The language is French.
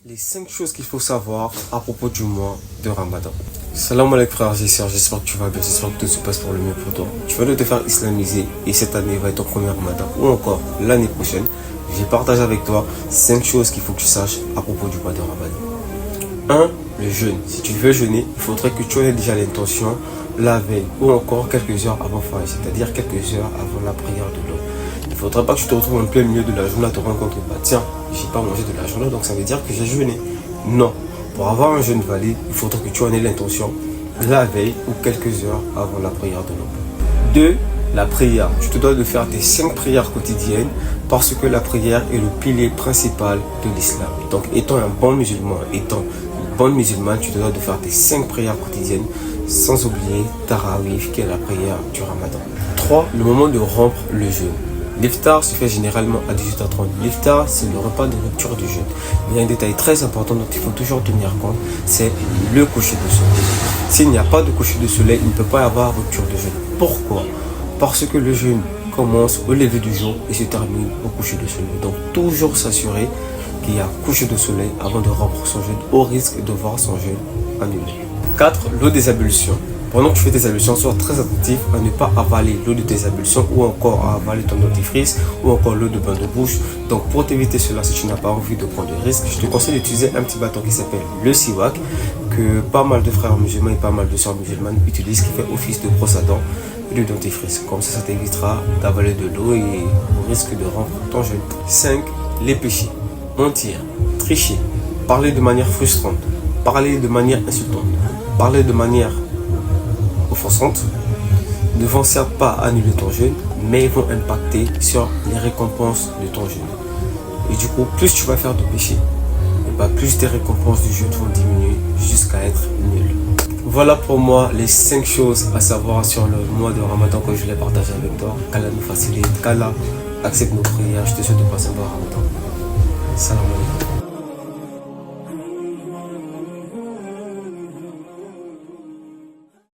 Les 5 choses qu'il faut savoir à propos du mois de Ramadan. Salam alaikum frères et sœurs, j'espère que tu vas bien, j'espère que tout se passe pour le mieux pour toi. Tu vas te faire islamiser et cette année va être ton premier Ramadan ou encore l'année prochaine. Je partage avec toi 5 choses qu'il faut que tu saches à propos du mois de Ramadan. 1. Le jeûne. Si tu veux jeûner, il faudrait que tu aies déjà l'intention la veille ou encore quelques heures avant Fajr, c'est-à-dire quelques heures avant la prière de l'aube. Il ne faudrait pas que tu te retrouves en plein milieu de la journée à te rendre compte que tiens, j'ai pas mangé de la journée donc ça veut dire que j'ai jeûné. Non. Pour avoir un jeûne valide, il faudrait que tu en aies l'intention la veille ou quelques heures avant la prière de l'aube. 2. La prière. Tu te dois de faire tes 5 prières quotidiennes parce que la prière est le pilier principal de l'islam. Donc étant un bon musulman, étant une bonne musulmane, tu te dois de faire tes 5 prières quotidiennes sans oublier Tarawih qui est la prière du Ramadan. 3. Le moment de rompre le jeûne. L'iftar se fait généralement à 18h30. L'iftar, c'est le repas de rupture du jeûne. Mais il y a un détail très important dont il faut toujours tenir compte, c'est le coucher de soleil. S'il n'y a pas de coucher de soleil, il ne peut pas y avoir rupture de jeûne. Pourquoi? Parce que le jeûne commence au lever du jour et se termine au coucher de soleil. Donc toujours s'assurer qu'il y a coucher de soleil avant de rompre son jeûne, au risque de voir son jeûne annulé. 4. L'eau des ablutions. Pendant que tu fais tes ablutions, sois très attentif à ne pas avaler l'eau de tes ablutions ou encore à avaler ton dentifrice ou encore l'eau de bain de bouche. Donc pour t'éviter cela, si tu n'as pas envie de prendre de risques, je te conseille d'utiliser un petit bâton qui s'appelle le siwak, que pas mal de frères musulmans et pas mal de sœurs musulmanes utilisent, qui fait office de brosse à dents et de dentifrice. Comme ça t'évitera d'avaler de l'eau et au risque de rompre ton jeûne. 5. Les péchés. Mentir, tricher, parler de manière frustrante, parler de manière insultante, parler de manière offensantes ne vont certes pas annuler ton jeûne, mais vont impacter sur les récompenses de ton jeûne. Et du coup, plus tu vas faire de péché, plus tes récompenses du jeûne vont diminuer jusqu'à être nulles. Voilà pour moi les 5 choses à savoir sur le mois de Ramadan que je voulais partager avec toi. Qu'Allah nous facilite, qu'Allah accepte nos prières. Je te souhaite de passer un bon Ramadan. Salam alaikum.